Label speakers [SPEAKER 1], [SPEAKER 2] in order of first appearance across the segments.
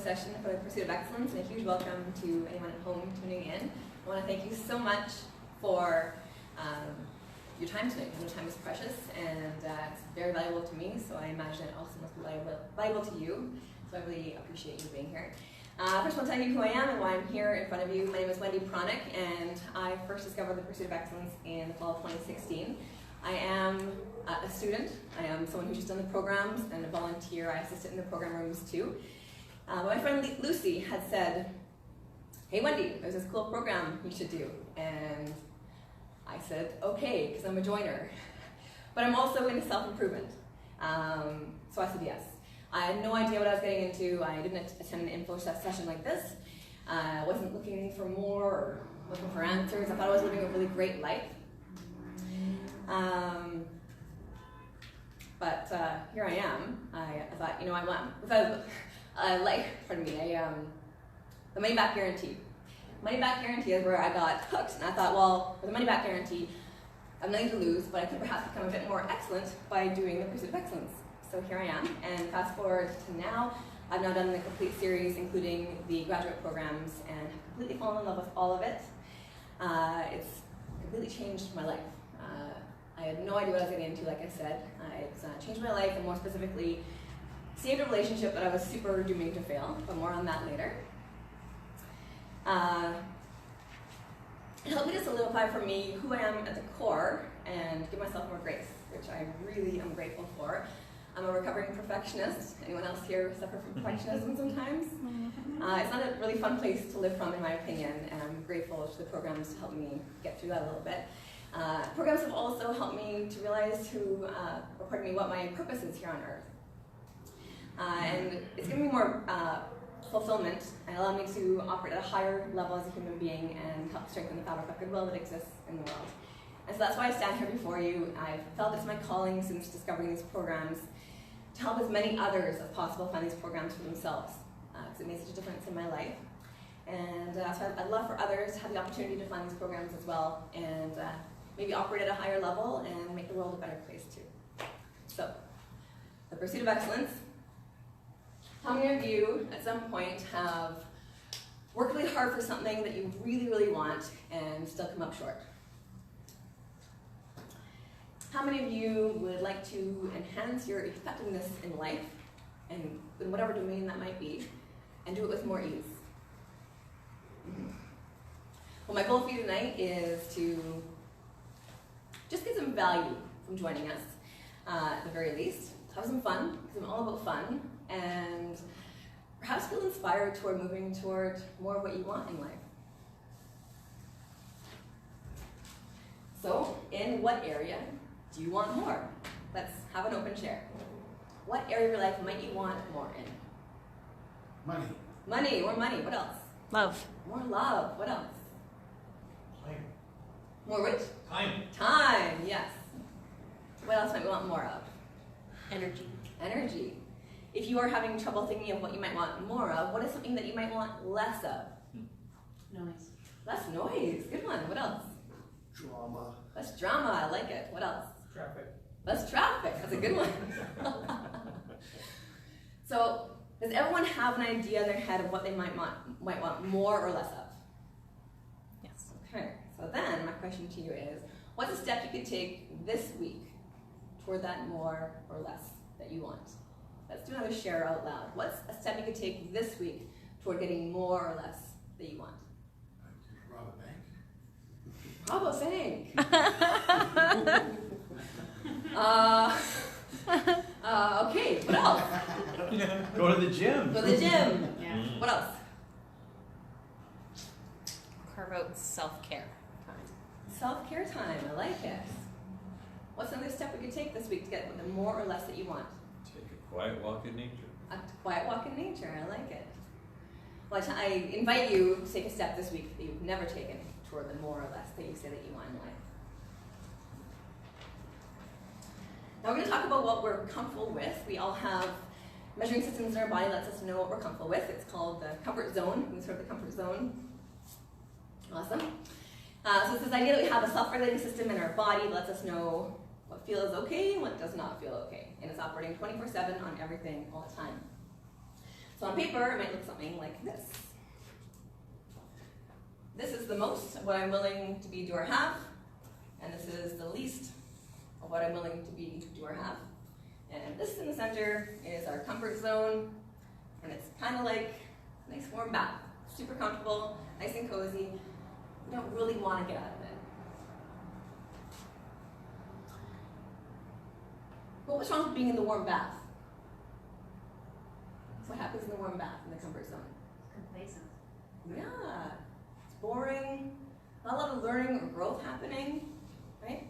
[SPEAKER 1] session for the Pursuit of Excellence, and a huge welcome to anyone at home tuning in. I want to thank you so much for your time tonight. Your time is precious, and it's very valuable to me, so I imagine it also must be valuable to you, so I really appreciate you being here. First, I'll tell you who I am and why I'm here in front of you. My name is Wendy Pronick, and I first discovered the Pursuit of Excellence in the fall of 2016. I am a student. I am someone who's just done the programs and a volunteer. I assisted in the program rooms too. My friend Lucy had said, "Hey Wendy, there's this cool program you should do." And I said, okay, because I'm a joiner. But I'm also into self-improvement. So I said yes. I had no idea what I was getting into. I didn't attend an info session like this. I wasn't looking for more or looking for answers. I thought I was living a really great life. But here I am. I thought, you know, the money back guarantee. Money back guarantee is where I got hooked, and I thought, well, with the money back guarantee, I'm nothing to lose, but I could perhaps become a bit more excellent by doing the Pursuit of Excellence. So here I am, and fast forward to now, I've now done the complete series, including the graduate programs, and have completely fallen in love with all of it. It's completely changed my life. I had no idea what I was getting into, like I said. It's changed my life, and more specifically, saved a relationship that I was super dooming to fail, but more on that later. It helped me to solidify for me who I am at the core and give myself more grace, which I really am grateful for. I'm a recovering perfectionist. Anyone else here suffer from perfectionism sometimes? It's not a really fun place to live from, in my opinion, and I'm grateful to the programs to help me get through that a little bit. Programs have also helped me to realize what my purpose is here on earth. And it's given me more fulfillment and allowed me to operate at a higher level as a human being and help strengthen the fabric of goodwill that exists in the world. And so that's why I stand here before you. I've felt it's my calling since discovering these programs to help as many others as possible find these programs for themselves, because it made such a difference in my life. And so I'd love for others to have the opportunity to find these programs as well, and maybe operate at a higher level and make the world a better place too. So, the Pursuit of Excellence. How many of you at some point have worked really hard for something that you really, really want and still come up short? How many of you would like to enhance your effectiveness in life, and in whatever domain that might be, and do it with more ease? Well, my goal for you tonight is to just get some value from joining us, at the very least. Have some fun, because I'm all about fun, and perhaps feel inspired toward moving toward more of what you want in life. So, in what area do you want more? Let's have an open share. What area of your life might you want more in?
[SPEAKER 2] Money.
[SPEAKER 1] Money, more money. What else?
[SPEAKER 3] Love.
[SPEAKER 1] More love. What else?
[SPEAKER 2] Time.
[SPEAKER 1] More which?
[SPEAKER 2] Time.
[SPEAKER 1] Time, yes. What else might we want more of?
[SPEAKER 3] Energy.
[SPEAKER 1] Energy. If you are having trouble thinking of what you might want more of, what is something that you might want less of?
[SPEAKER 3] Noise.
[SPEAKER 1] Less noise. Good one. What else?
[SPEAKER 2] Drama.
[SPEAKER 1] Less drama. I like it. What else?
[SPEAKER 2] Traffic.
[SPEAKER 1] Less traffic. That's a good one. So, does everyone have an idea in their head of what they might want more or less of?
[SPEAKER 3] Yes.
[SPEAKER 1] Okay. So then, my question to you is, what's a step you could take this week toward that more or less that you want? Let's do another share out loud. What's a step you could take this week toward getting more or less that you want?
[SPEAKER 2] Rob a bank.
[SPEAKER 1] Rob a bank. Okay, what else?
[SPEAKER 2] Go to the gym.
[SPEAKER 1] Go to the gym.
[SPEAKER 3] Yeah.
[SPEAKER 1] What else?
[SPEAKER 3] Carve out self-care time.
[SPEAKER 1] Self-care time. I like it. What's another step we could take this week to get the more or less that you want?
[SPEAKER 4] Take a quiet walk in nature.
[SPEAKER 1] A quiet walk in nature. I like it. Well, I invite you to take a step this week that you've never taken toward the more or less that you say that you want in life. Now we're going to talk about what we're comfortable with. We all have measuring systems in our body that lets us know what we're comfortable with. It's called the comfort zone. You've heard of the comfort zone? Awesome. So it's this idea that we have a self-regulating system in our body that lets us know what feels okay and what does not feel okay. And it's operating 24/7 on everything all the time. So on paper, it might look something like this. This is the most of what I'm willing to be, do, or have, and this is the least of what I'm willing to be, do, or have. And this in the center is our comfort zone, and it's kind of like a nice warm bath. Super comfortable, nice and cozy. You don't really want to get out of it. But what's wrong with being in the warm bath? So what happens in the warm bath, in the comfort zone?
[SPEAKER 3] Complacent.
[SPEAKER 1] Yeah, it's boring, not a lot of learning or growth happening, right?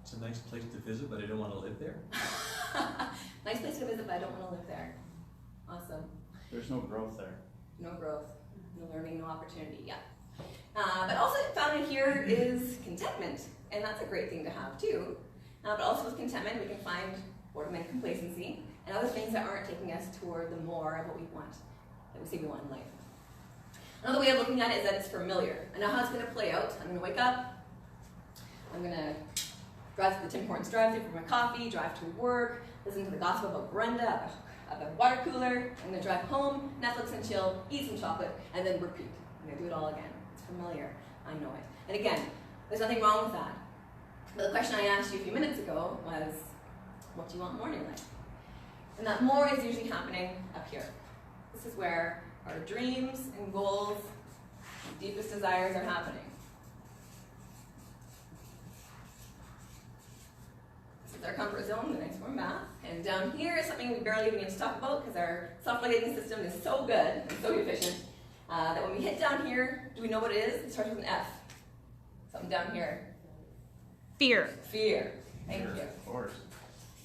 [SPEAKER 4] It's a nice place to visit, but I don't want to live there.
[SPEAKER 1] Nice place to visit, but I don't want to live there. Awesome.
[SPEAKER 2] There's no growth there.
[SPEAKER 1] No growth, no learning, no opportunity, yeah. But also found in here is contentment, and that's a great thing to have too. But also with contentment, we can find boredom and complacency, and other things that aren't taking us toward the more of what we want, that we say we want in life. Another way of looking at it is that it's familiar. I know how it's going to play out. I'm going to wake up, I'm going to drive to the Tim Hortons drive-thru for my coffee, drive to work, listen to the gospel about Brenda at the water cooler. I'm going to drive home, Netflix and chill, eat some chocolate, and then repeat. I'm going to do it all again. It's familiar. I know it. And again, there's nothing wrong with that. But the question I asked you a few minutes ago was, what do you want more in your life? And that more is usually happening up here. This is where our dreams and goals and deepest desires are happening. This is our comfort zone, the nice warm bath. And down here is something we barely even need to talk about because our self-regulating system is so good and so efficient that when we hit down here, do we know what it is? It starts with an F. Something down here.
[SPEAKER 3] Fear.
[SPEAKER 1] Fear. Thank you.
[SPEAKER 2] Of course.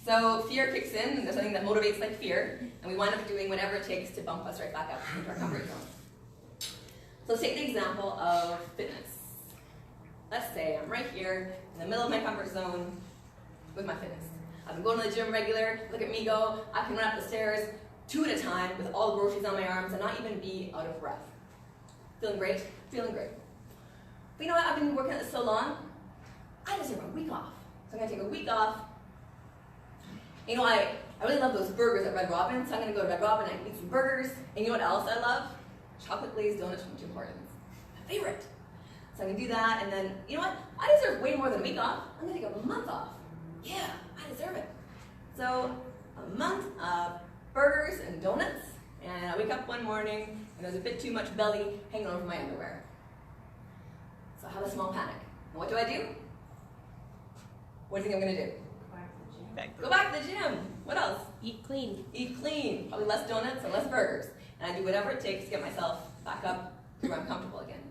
[SPEAKER 1] So fear kicks in, and there's something that motivates like fear, and we wind up doing whatever it takes to bump us right back up into our comfort zone. So let's take the example of fitness. Let's say I'm right here in the middle of my comfort zone with my fitness. I've been going to the gym regular, look at me go, I can run up the stairs 2 at a time with all the groceries on my arms and not even be out of breath. Feeling great? Feeling great. But you know what, I've been working at this so long, I deserve a week off. So I'm going to take a week off. You know, I really love those burgers at Red Robin, so I'm going to go to Red Robin and eat some burgers. And you know what else I love? Chocolate glazed donuts from Tim Hortons. My favorite. So I'm going to do that, and then, you know what? I deserve way more than a week off. I'm going to take a month off. Yeah, I deserve it. So a month of burgers and donuts, and I wake up one morning, and there's a bit too much belly hanging over my underwear. So I have a small panic. And what do? What do you think I'm going to do? Go back to the gym. What else?
[SPEAKER 3] Eat clean.
[SPEAKER 1] Eat clean. Probably less donuts and less burgers. And I do whatever it takes to get myself back up to where I'm comfortable again.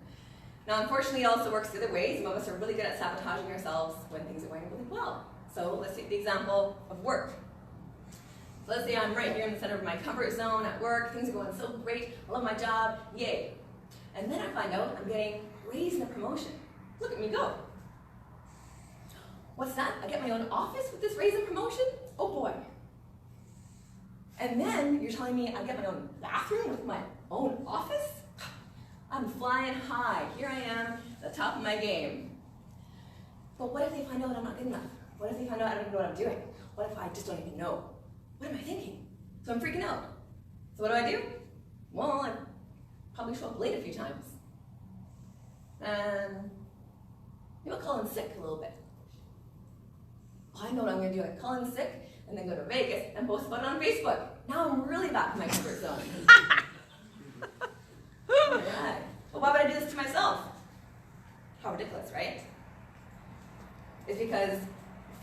[SPEAKER 1] Now, unfortunately, it also works the other way. Some of us are really good at sabotaging ourselves when things are going really well. So let's take the example of work. So let's say I'm right here in the center of my comfort zone at work. Things are going so great. I love my job. Yay. And then I find out I'm getting raised in a promotion. Look at me go. What's that? I get my own office with this raise and promotion? Oh boy. And then you're telling me I get my own bathroom with my own office? I'm flying high. Here I am, at the top of my game. But what if they find out I'm not good enough? What if they find out I don't even know what I'm doing? What if I just don't even know? What am I thinking? So I'm freaking out. So what do? Well, I probably show up late a few times. And maybe I'll call in sick a little bit. I know what I'm going to do. I call in sick and then go to Vegas and post about it on Facebook. Now I'm really back in my comfort zone. All right. But why would I do this to myself? How ridiculous, right? It's because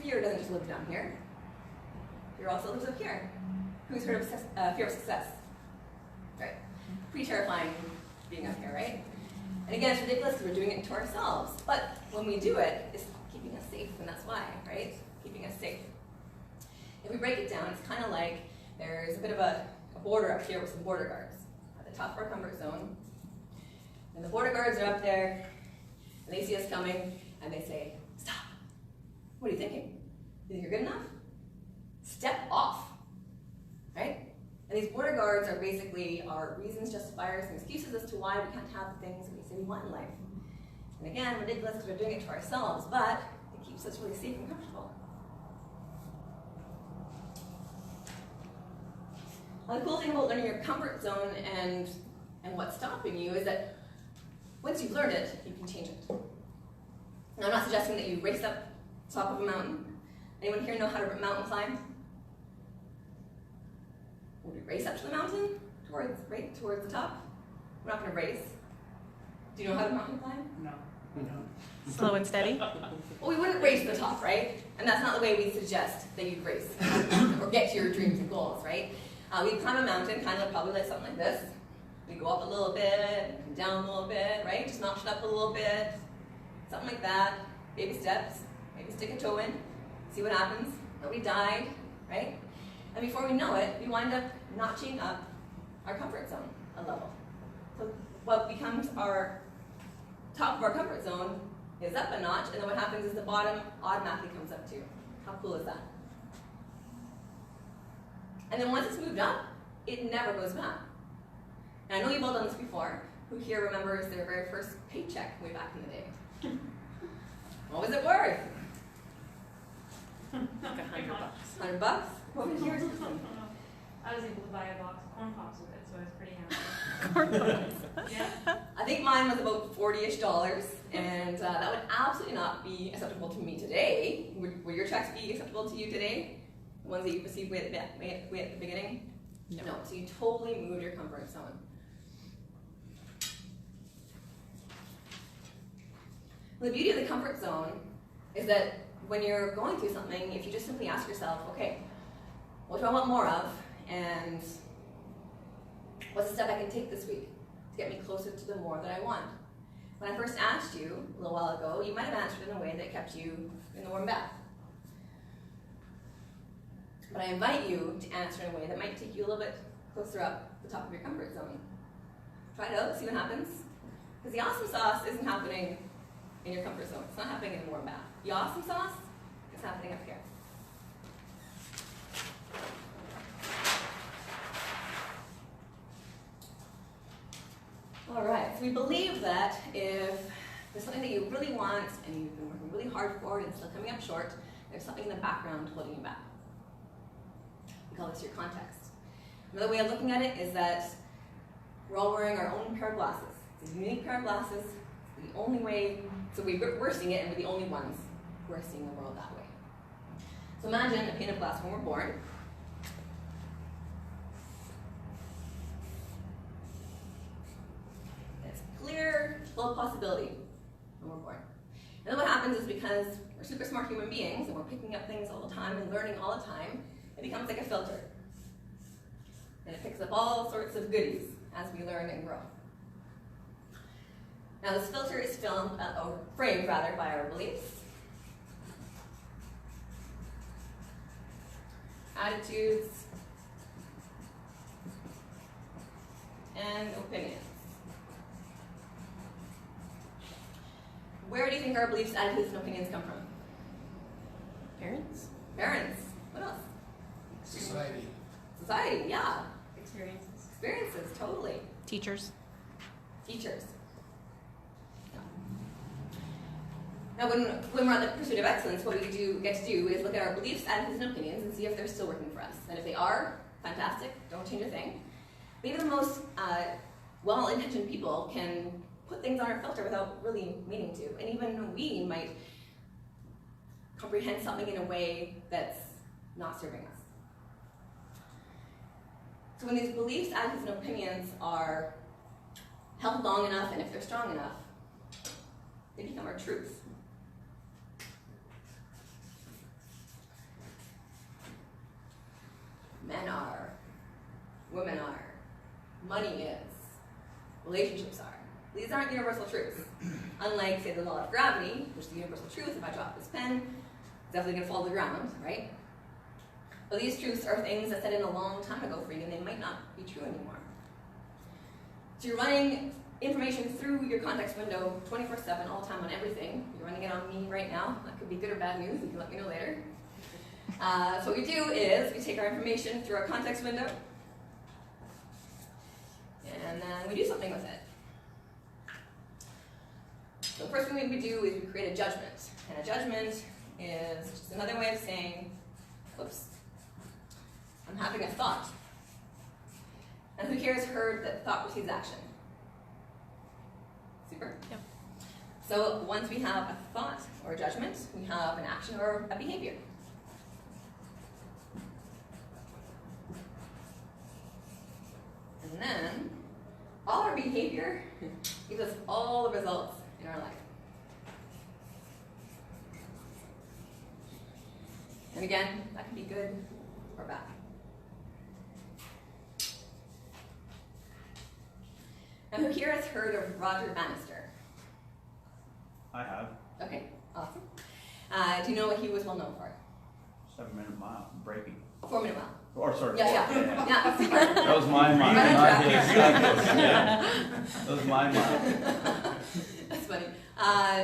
[SPEAKER 1] fear doesn't just live down here. Fear also lives up here. Who's heard of fear of success? Right. Pretty terrifying being up here, right? And again, it's ridiculous because we're doing it to ourselves. But when we do it, it's keeping us safe, and that's why, right? Keeping us safe. If we break it down, it's kind of like there's a bit of a border up here with some border guards at the top of our comfort zone. And the border guards are up there, and they see us coming, and they say, stop. What are you thinking? You think you're good enough? Step off, right? And these border guards are basically our reasons, justifiers, and excuses as to why we can't have the things that we say we want in life. And again, ridiculous because we're doing it to ourselves, but it keeps us really safe and comfortable. The cool thing about learning your comfort zone and what's stopping you is that once you've learned it, you can change it. Now, I'm not suggesting that you race up the top of a mountain. Anyone here know how to mountain climb? Would we race up to the mountain? Towards the top? We're not going to race. Do you know how to mountain climb?
[SPEAKER 5] No.
[SPEAKER 3] Slow and steady.
[SPEAKER 1] Well, we wouldn't race to the top, right? And that's not the way we suggest that you race or get to your dreams and goals, right? We climb a mountain, kind of probably like something like this. We go up a little bit, come down a little bit, right? Just notch it up a little bit, something like that. Baby steps, maybe stick a toe in, see what happens. Nobody died, right? And before we know it, we wind up notching up our comfort zone a level. So what becomes our top of our comfort zone is up a notch, and then what happens is the bottom automatically comes up too. How cool is that? And then once it's moved up, it never goes back. And I know you've all done this before. Who here remembers their very first paycheck way back in the day? What was it worth?
[SPEAKER 3] Like $100.
[SPEAKER 1] $100? What was yours?
[SPEAKER 5] I was able to buy a box of corn pops with it, so I was pretty happy.
[SPEAKER 3] Corn
[SPEAKER 5] Yeah.
[SPEAKER 1] I think mine was about $40-ish, and that would absolutely not be acceptable to me today. Would your checks be acceptable to you today? The ones that you received way at the beginning?
[SPEAKER 3] No.
[SPEAKER 1] So you totally moved your comfort zone. The beauty of the comfort zone is that when you're going through something, if you just simply ask yourself, okay, what do I want more of? And what's the step I can take this week to get me closer to the more that I want? When I first asked you a little while ago, you might have answered in a way that kept you in the warm bath. But I invite you to answer in a way that might take you a little bit closer up the top of your comfort zone. Try it out, see what happens. Because the awesome sauce isn't happening in your comfort zone. It's not happening in the warm bath. The awesome sauce is happening up here. All right, so we believe that if there's something that you really want and you've been working really hard for it and still coming up short, there's something in the background holding you back. We call this your context. Another way of looking at it is that we're all wearing our own pair of glasses. It's a unique pair of glasses. It's the only way, so we're seeing it and we're the only ones who are seeing the world that way. So imagine a pane of glass when we're born. It's clear, full of possibility when we're born. And then what happens is because we're super smart human beings and we're picking up things all the time and learning all the time, it becomes like a filter. And it picks up all sorts of goodies as we learn and grow. Now this filter is framed by our beliefs, attitudes, and opinions. Where do you think our beliefs, attitudes, and opinions come from?
[SPEAKER 3] Parents?
[SPEAKER 1] Parents. What else?
[SPEAKER 2] Society.
[SPEAKER 1] Society, yeah.
[SPEAKER 5] Experiences.
[SPEAKER 1] Experiences, totally.
[SPEAKER 3] Teachers?
[SPEAKER 1] Teachers. Yeah. Now, when we're on the pursuit of excellence, what we get to do is look at our beliefs, attitudes, and opinions and see if they're still working for us. And if they are, fantastic, don't change a thing. But even the most well-intentioned people can put things on our filter without really meaning to. And even we might comprehend something in a way that's not serving us. So when these beliefs, attitudes, and opinions are held long enough, and if they're strong enough, they become our truth. Men are, women are, money is, relationships are. These aren't universal truths. Unlike, say, the law of gravity, which is the universal truth, if I drop this pen, it's definitely going to fall to the ground, right? But these truths are things that set in a long time ago for you, and they might not be true anymore. So you're running information through your context window 24/7, all the time on everything. You're running it on me right now. That could be good or bad news. You can let me know later. So what we do is we take our information through our context window, and then we do something with it. So the first thing we do is we create a judgment. And a judgment is just another way of saying, whoops, I'm having a thought. And who here has heard that thought precedes action? Super.
[SPEAKER 3] Yep.
[SPEAKER 1] So once we have a thought or a judgment, we have an action or a behavior. And then all our behavior gives us all the results in our life. And again, that can be good or bad. Now, who here has heard of Roger Bannister?
[SPEAKER 6] I have.
[SPEAKER 1] Okay, awesome. Do you know what he was well known for?
[SPEAKER 6] 7-minute mile, breaking.
[SPEAKER 1] 4-minute mile.
[SPEAKER 6] Or sorry.
[SPEAKER 1] Yeah. Yeah, super.
[SPEAKER 6] That was my mile.
[SPEAKER 1] Right on
[SPEAKER 6] not
[SPEAKER 1] track.
[SPEAKER 6] his. Yeah. That was my mile.
[SPEAKER 1] That's funny.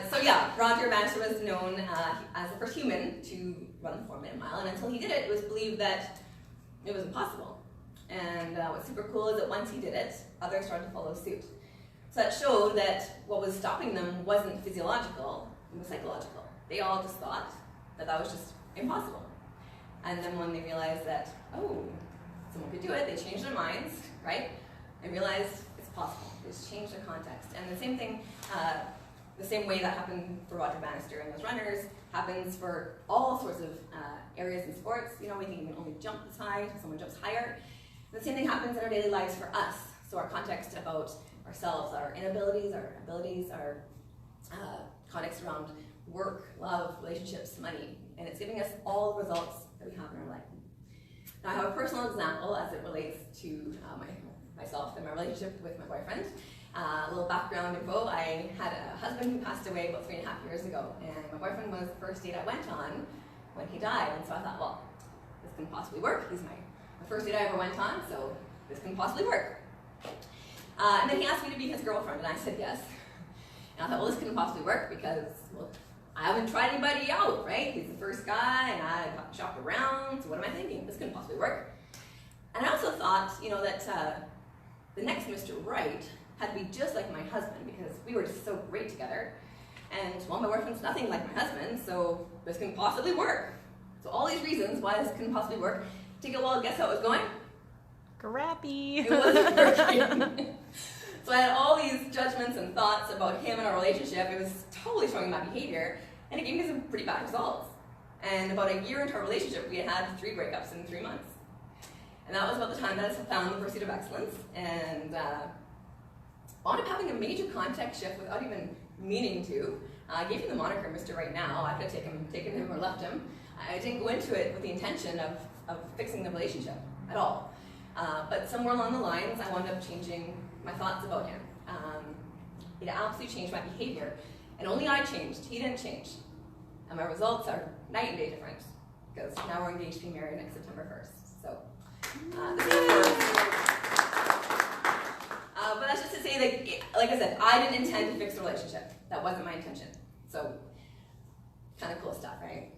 [SPEAKER 1] So yeah, Roger Bannister was known as the first human to run the 4-minute mile, and until he did it, it was believed that it was impossible. And what's super cool is that once he did it, others started to follow suit. So that showed that what was stopping them wasn't physiological, it was psychological. They all just thought that that was just impossible. And then when they realized that, oh, someone could do it, they changed their minds, right? And realized it's possible. They just changed their context. And the same thing, the same way that happened for Roger Bannister and those runners happens for all sorts of areas in sports. You know, we think you can only jump this high, someone jumps higher. And the same thing happens in our daily lives for us. So our context about ourselves, our inabilities, our abilities, our context around work, love, relationships, money. And it's giving us all the results that we have in our life. Now I have a personal example as it relates to myself and my relationship with my boyfriend. A little background info, I had a husband who passed away about 3.5 years ago, and my boyfriend was the first date I went on when he died, and so I thought, well, this can possibly work. He's the first date I ever went on, so this can possibly work. And then he asked me to be his girlfriend, and I said yes. And I thought, well, this couldn't possibly work because, well, I haven't tried anybody out, right? He's the first guy, and I shopped around, so what am I thinking? This couldn't possibly work. And I also thought, you know, that the next Mr. Right had to be just like my husband because we were just so great together. And, well, my boyfriend's nothing like my husband, so this couldn't possibly work. So all these reasons why this couldn't possibly work. Take a while to guess how it was going?
[SPEAKER 3] Crappy.
[SPEAKER 1] It wasn't working. So I had all these judgments and thoughts about him and our relationship. It was totally showing my behavior, and it gave me some pretty bad results. And about a year into our relationship, we had had 3 breakups in 3 months. And that was about the time that I found the pursuit of excellence, and wound up having a major context shift without even meaning to. I gave him the moniker Mr. Right Now. I could have taken him or left him. I didn't go into it with the intention of fixing the relationship at all. But somewhere along the lines, I wound up changing my thoughts about him. It absolutely changed my behavior. And only I changed. He didn't change. And my results are night and day different. Because now we're engaged to be married next September 1st. So, this is but that's just to say that, like I said, I didn't intend to fix the relationship. That wasn't my intention. So, kind of cool stuff, right?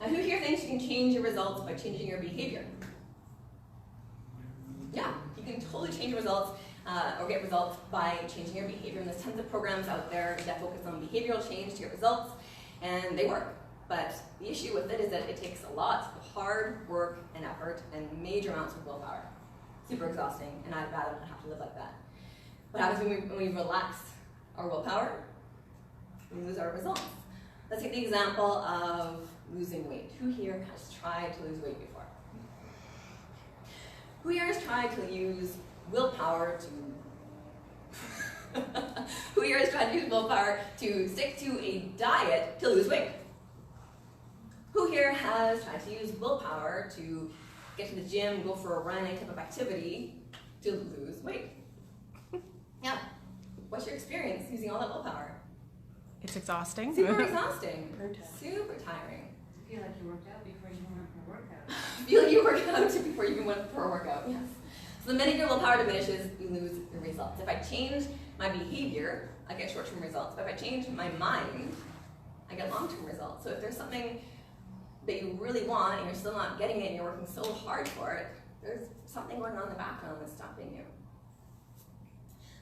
[SPEAKER 1] Now, who here thinks you can change your results by changing your behavior? Yeah, you can totally change your results or get results by changing your behavior. And there's tons of programs out there that focus on behavioral change to get results, and they work. But the issue with it is that it takes a lot of hard work and effort and major amounts of willpower. Super exhausting, and I'd rather not have to live like that. What happens when we relax our willpower? We lose our results. Let's take the example of losing weight. Who here has tried to lose weight before? Who here has tried to use willpower to Who here has tried to use willpower to stick to a diet to lose weight? Who here has tried to use willpower to get to the gym, go for a run, any type of activity to lose weight? Yeah. What's your experience using all that willpower?
[SPEAKER 3] It's exhausting.
[SPEAKER 1] Super exhausting. Super tiring.
[SPEAKER 5] I feel like you worked out before you went for a workout.
[SPEAKER 1] Feel like you worked out before you even went for a workout, yes. So the minute your willpower diminishes, you lose your results. If I change my behavior, I get short-term results. But if I change my mind, I get long-term results. So if there's something that you really want and you're still not getting it and you're working so hard for it, there's something going on in the background that's stopping you.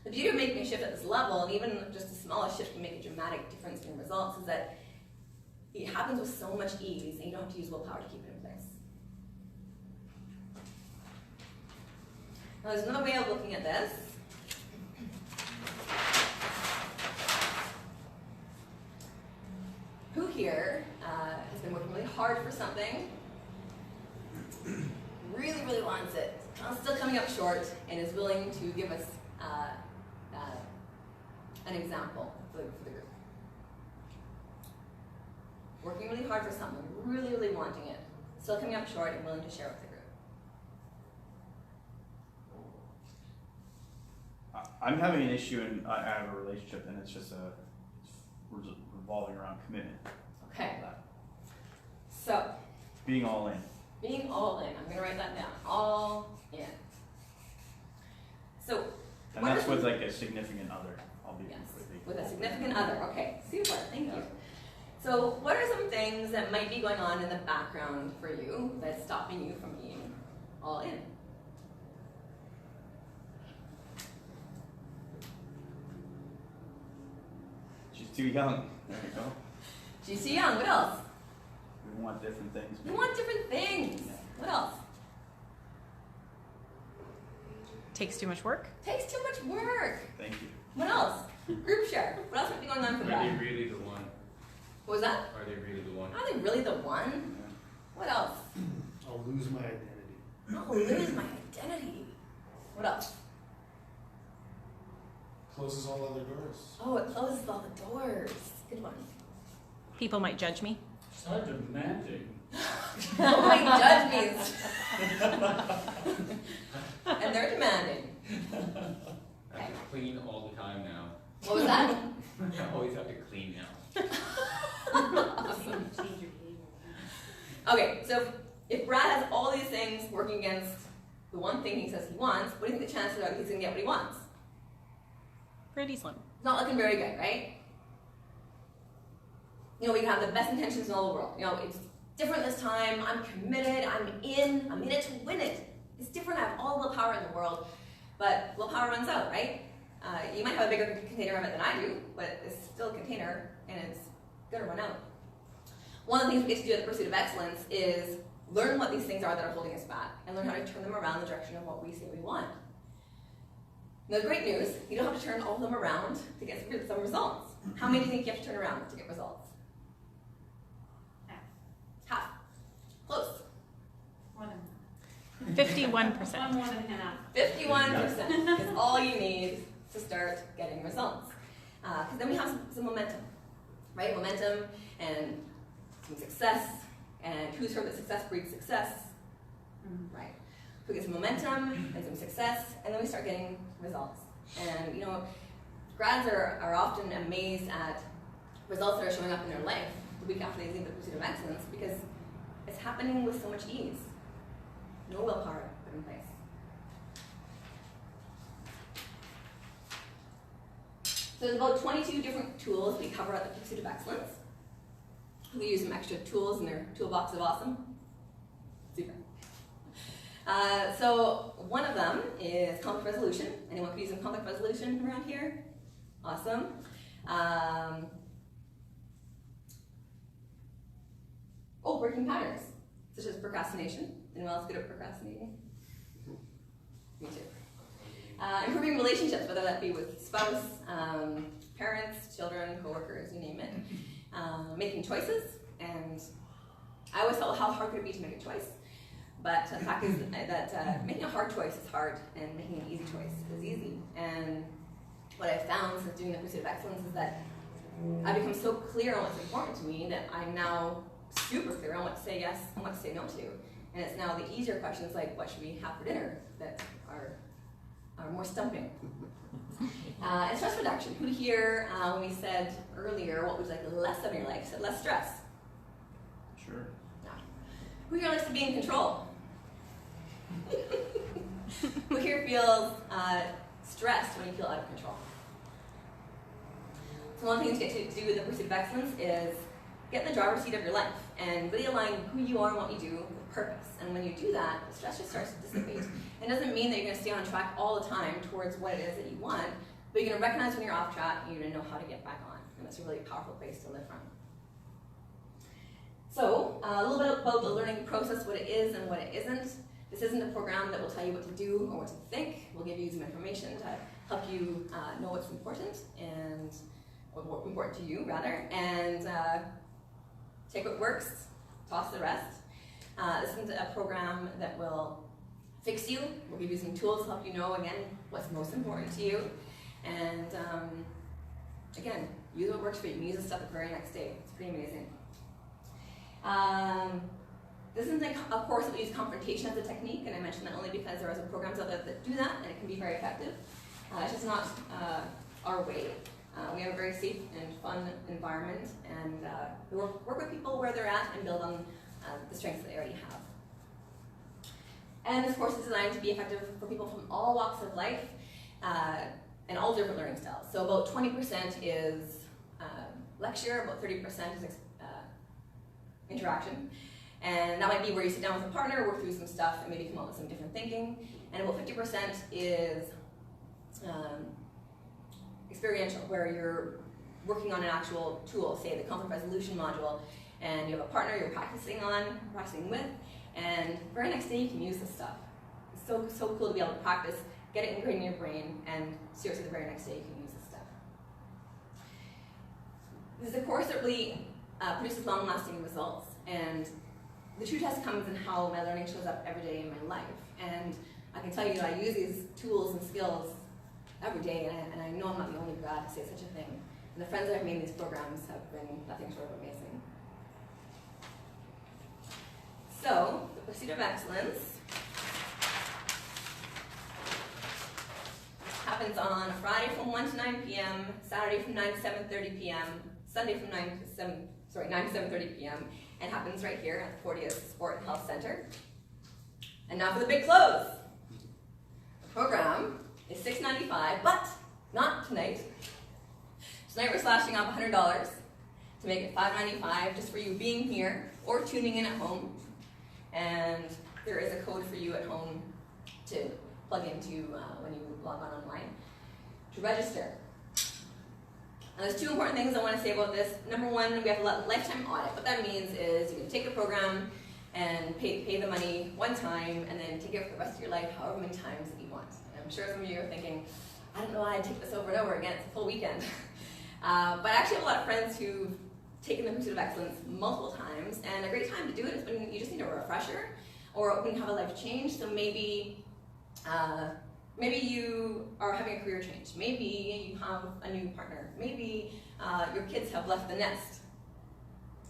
[SPEAKER 1] The beauty of making a shift at this level, and even just the smallest shift can make a dramatic difference in your results, is that it happens with so much ease and you don't have to use willpower to keep it in place. Now, there's another way of looking at this. Who here has been working really hard for something, really, really wants it, still coming up short, and is willing to give us an example for the group? Working really hard for something, really, really wanting it, still coming up short and willing to share with the group.
[SPEAKER 6] I'm having an issue, and I have a relationship, and it's just revolving around commitment.
[SPEAKER 1] Okay. So,
[SPEAKER 6] Being all in.
[SPEAKER 1] being all in. I'm going to write that down. All in. So,
[SPEAKER 6] And
[SPEAKER 1] what
[SPEAKER 6] that's
[SPEAKER 1] are
[SPEAKER 6] with
[SPEAKER 1] some-
[SPEAKER 6] like a significant other. I'll be
[SPEAKER 1] Yes,
[SPEAKER 6] completely.
[SPEAKER 1] with a significant other. Okay, super. Thank you. So, what are some things that might be going on in the background for you that's stopping you from being all in?
[SPEAKER 6] She's too young. There you go.
[SPEAKER 1] She's too young. What else?
[SPEAKER 6] We want different things.
[SPEAKER 1] You want different things. What else?
[SPEAKER 3] Takes too much work.
[SPEAKER 1] Takes too much work.
[SPEAKER 6] Thank you.
[SPEAKER 1] What else? Group share. What else might be going on for
[SPEAKER 2] Are
[SPEAKER 1] that?
[SPEAKER 2] they really the one?
[SPEAKER 1] What was that?
[SPEAKER 2] Are they really the one?
[SPEAKER 1] Are they really the one?
[SPEAKER 6] Yeah.
[SPEAKER 1] What else?
[SPEAKER 2] I'll lose my identity.
[SPEAKER 1] I'll lose my identity. What else?
[SPEAKER 2] Closes all other doors.
[SPEAKER 1] Oh, it closes all the doors. Good one.
[SPEAKER 3] People might judge me.
[SPEAKER 7] So demanding.
[SPEAKER 1] Oh my judge me. And they're demanding.
[SPEAKER 8] I have to clean all the time now.
[SPEAKER 1] What was that?
[SPEAKER 8] I always have to clean now.
[SPEAKER 5] Change your behavior.
[SPEAKER 1] Okay, so if Brad has all these things working against the one thing he says he wants, what do you think the chances are that he's going to get what he wants?
[SPEAKER 3] Pretty slim.
[SPEAKER 1] It's not looking very good, right? You know, we have the best intentions in all the world. You know, it's different this time. I'm committed. I'm in it to win it. It's different. I have all the willpower in the world, but willpower runs out, right? You might have a bigger container of it than I do, but it's still a container, and it's going to run out. One of the things we get to do at the Pursuit of Excellence is learn what these things are that are holding us back, and learn how to turn them around in the direction of what we say we want. Now, the great news, you don't have to turn all of them around to get some results. How many do you think you have to turn around to get results? Half. Close.
[SPEAKER 5] More than
[SPEAKER 3] 51%.
[SPEAKER 5] one more than half.
[SPEAKER 1] 51% is all you need to start getting results. Because then we have some momentum, right? Momentum and some success, and who's heard that success breeds success, right? We get some momentum and some success, and then we start getting results. And you know, grads are often amazed at results that are showing up in their life the week after they leave the Pursuit of Excellence, because it's happening with so much ease. No willpower put in place. So there's about 22 different tools we cover at the Pursuit of Excellence. We use some extra tools in their toolbox of awesome. Super. So one of them is conflict resolution. Anyone could use some conflict resolution around here? Awesome. Breaking patterns, such as procrastination. Anyone else good at procrastinating? Me too. Improving relationships, whether that be with spouse, parents, children, coworkers, you name it. Making choices, and I always felt how hard could it be to make a choice. But the fact is that making a hard choice is hard, and making an easy choice is easy. And what I've found since doing the Pursuit of Excellence is that I've become so clear on what's important to me that I'm now super clear on what to say yes and what to say no to. And it's now the easier questions like, what should we have for dinner, that are more stumping. And stress reduction. Who here, when we said earlier what would you like less of in your life, said less stress?
[SPEAKER 6] Sure.
[SPEAKER 1] No. Who here likes to be in control? Who here feels stressed when you feel out of control? So one thing to get to do with the Pursuit of Excellence is get in the driver's seat of your life and really align who you are and what you do with purpose. And when you do that, the stress just starts to dissipate. It doesn't mean that you're going to stay on track all the time towards what it is that you want, but you're going to recognize when you're off track and you're going to know how to get back on. And that's a really powerful place to live from. So, a little bit about the learning process, what it is and what it isn't. This isn't a program that will tell you what to do or what to think. We'll give you some information to help you know what's important and what's important to you, rather, and take what works, toss the rest. This isn't a program that will fix you. We'll give you some tools to help you know, again, what's most important to you. And again, use what works for you. You can use this stuff the very next day. It's pretty amazing. This isn't a course that we use confrontation as a technique, and I mention that only because there are some programs out there that do that, and it can be very effective. It's just not our way. We have a very safe and fun environment, and we work with people where they're at and build on the strengths that they already have. And this course is designed to be effective for people from all walks of life and all different learning styles. So about 20% is lecture, about 30% is interaction. And that might be where you sit down with a partner, work through some stuff, and maybe come up with some different thinking. And about 50% is experiential, where you're working on an actual tool, say the conflict resolution module, and you have a partner you're practicing with, and the very next day you can use this stuff. It's so cool to be able to practice, get it ingrained in your brain, and seriously the very next day you can use this stuff. This is a course that really produces long-lasting results, and the true test comes in how my learning shows up every day in my life. And I can tell you that I use these tools and skills every day, and I know I'm not the only grad to say such a thing. And the friends that I've made in these programs have been nothing short of amazing. So, the pursuit of excellence happens on a Friday from 1 to 9 p.m., Saturday from 9 to 7:30 p.m., Sunday from 9 to 7:30 p.m., and happens right here at the 40th Sport and Health Center. And now for the big close. The program is $6.95, but not tonight. Tonight we're slashing off $100 to make it $5.95 just for you being here or tuning in at home. And there is a code for you at home to plug into when you log on online to register. Now there's two important things I want to say about this. Number one, we have a lifetime audit. What that means is you can take the program and pay the money one time and then take it for the rest of your life however many times that you want. And I'm sure some of you are thinking, I don't know why I'd take this over and over again, it's a full weekend. But I actually have a lot of friends who've taken the Pursuit of Excellence multiple times, and a great time to do it is when you just need a refresher or when you have a life change. So maybe you are having a career change. Maybe you have a new partner. Maybe your kids have left the nest.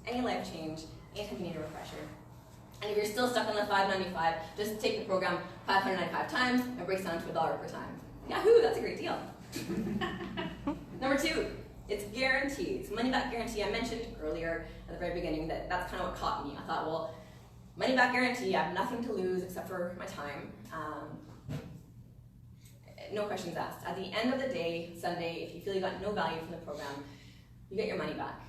[SPEAKER 1] Any life change, anytime you need a refresher. And if you're still stuck on the $5.95, just take the program 595 times and it breaks down to $1 per time. Yahoo, that's a great deal. Number two, it's guaranteed. It's money back guarantee. I mentioned earlier at the very beginning that that's kind of what caught me. I thought, well, money back guarantee, I have nothing to lose except for my time. No questions asked. At the end of the day, Sunday, if you feel you got no value from the program, you get your money back.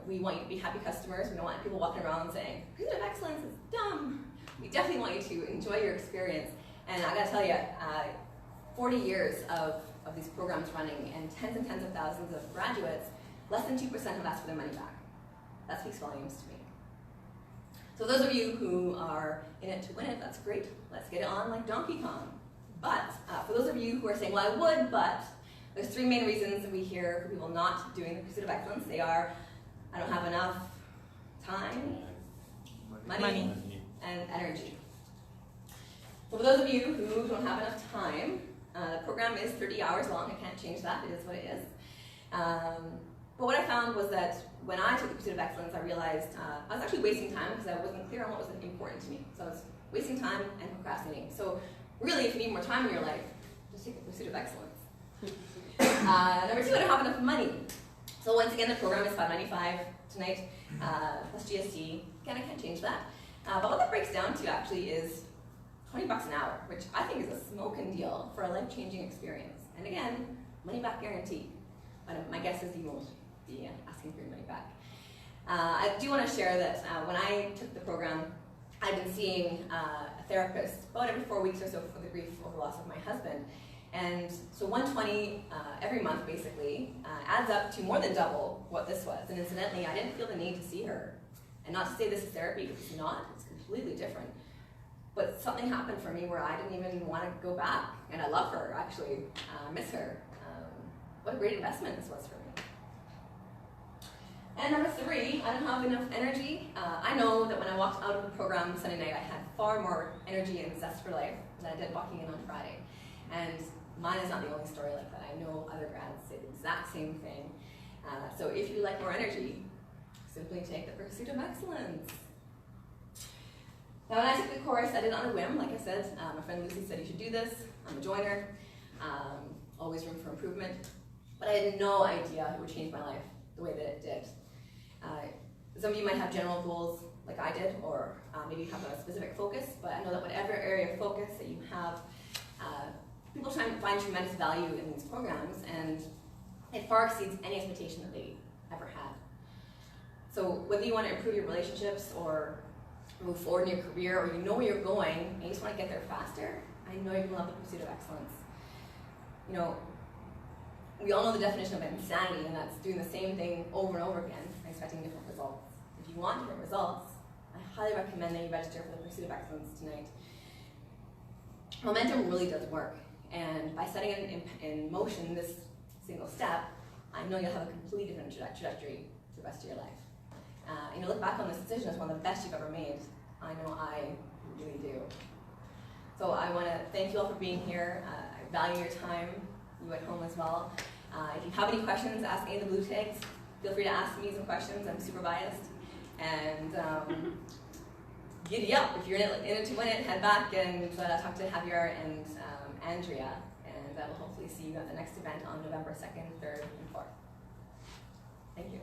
[SPEAKER 1] We want you to be happy customers. We don't want people walking around saying, Pursuit of Excellence is dumb. We definitely want you to enjoy your experience. And I gotta tell you, 40 years of these programs running and tens of thousands of graduates, less than 2% have asked for their money back. That speaks volumes to me. So those of you who are in it to win it, that's great. Let's get it on like Donkey Kong. But for those of you who are saying, well, I would, but there's three main reasons that we hear for people not doing the Pursuit of Excellence. They are, I don't have enough time, money, and energy. So for those of you who don't have enough time, the program is 30 hours long. I can't change that. It is what it is. But what I found was that when I took the Pursuit of Excellence, I realized I was actually wasting time because I wasn't clear on what was important to me. So I was wasting time and procrastinating. So really, if you need more time in your life, just take the Pursuit of Excellence. Number two, I don't have enough money. So once again, the program is $5.95 tonight, plus GST. Again, I can't change that. But what that breaks down to actually is $20 an hour, which I think is a smoking deal for a life-changing experience. And again, money back guarantee. But my guess is you won't be asking for your money back. I do want to share that when I took the program, I've been seeing a therapist about every 4 weeks or so for the grief over the loss of my husband. And so $120 every month, basically, adds up to more than double what this was. And incidentally, I didn't feel the need to see her. And not to say this is therapy, because it's not. It's completely different. but something happened for me where I didn't even want to go back. And I love her, actually. Miss her. What a great investment this was for me. And number 3, I don't have enough energy. I know that when I walked out of the program Sunday night, I had far more energy and zest for life than I did walking in on Friday. And mine is not the only story like that. I know other grads say the exact same thing. So if you like more energy, simply take the Pursuit of Excellence. Now when I took the course, I did it on a whim, like I said. My friend Lucy said you should do this. I'm a joiner. Always room for improvement. But I had no idea it would change my life the way that it did. Some of you might have general goals like I did, or maybe you have a specific focus, but I know that whatever area of focus that you have, people try and find tremendous value in these programs, and it far exceeds any expectation that they ever had. So whether you want to improve your relationships or move forward in your career, or you know where you're going and you just want to get there faster, I know you're going to love the Pursuit of Excellence. You know, we all know the definition of insanity, and that's doing the same thing over and over again and expecting different results. If you want different results, I highly recommend that you register for the Pursuit of Excellence tonight. Momentum really does work, and by setting in motion this single step, I know you'll have a completely different trajectory for the rest of your life. And you'll look back on this decision as one of the best you've ever made. I know I really do. So I want to thank you all for being here. I value your time, you at home as well. If you have any questions, ask any of the blue tags. Feel free to ask me some questions. I'm super biased. And giddy up. If you're in it to win it, head back and talk to Javier and Andrea. And I will hopefully see you at the next event on November 2nd, 3rd, and 4th. Thank you.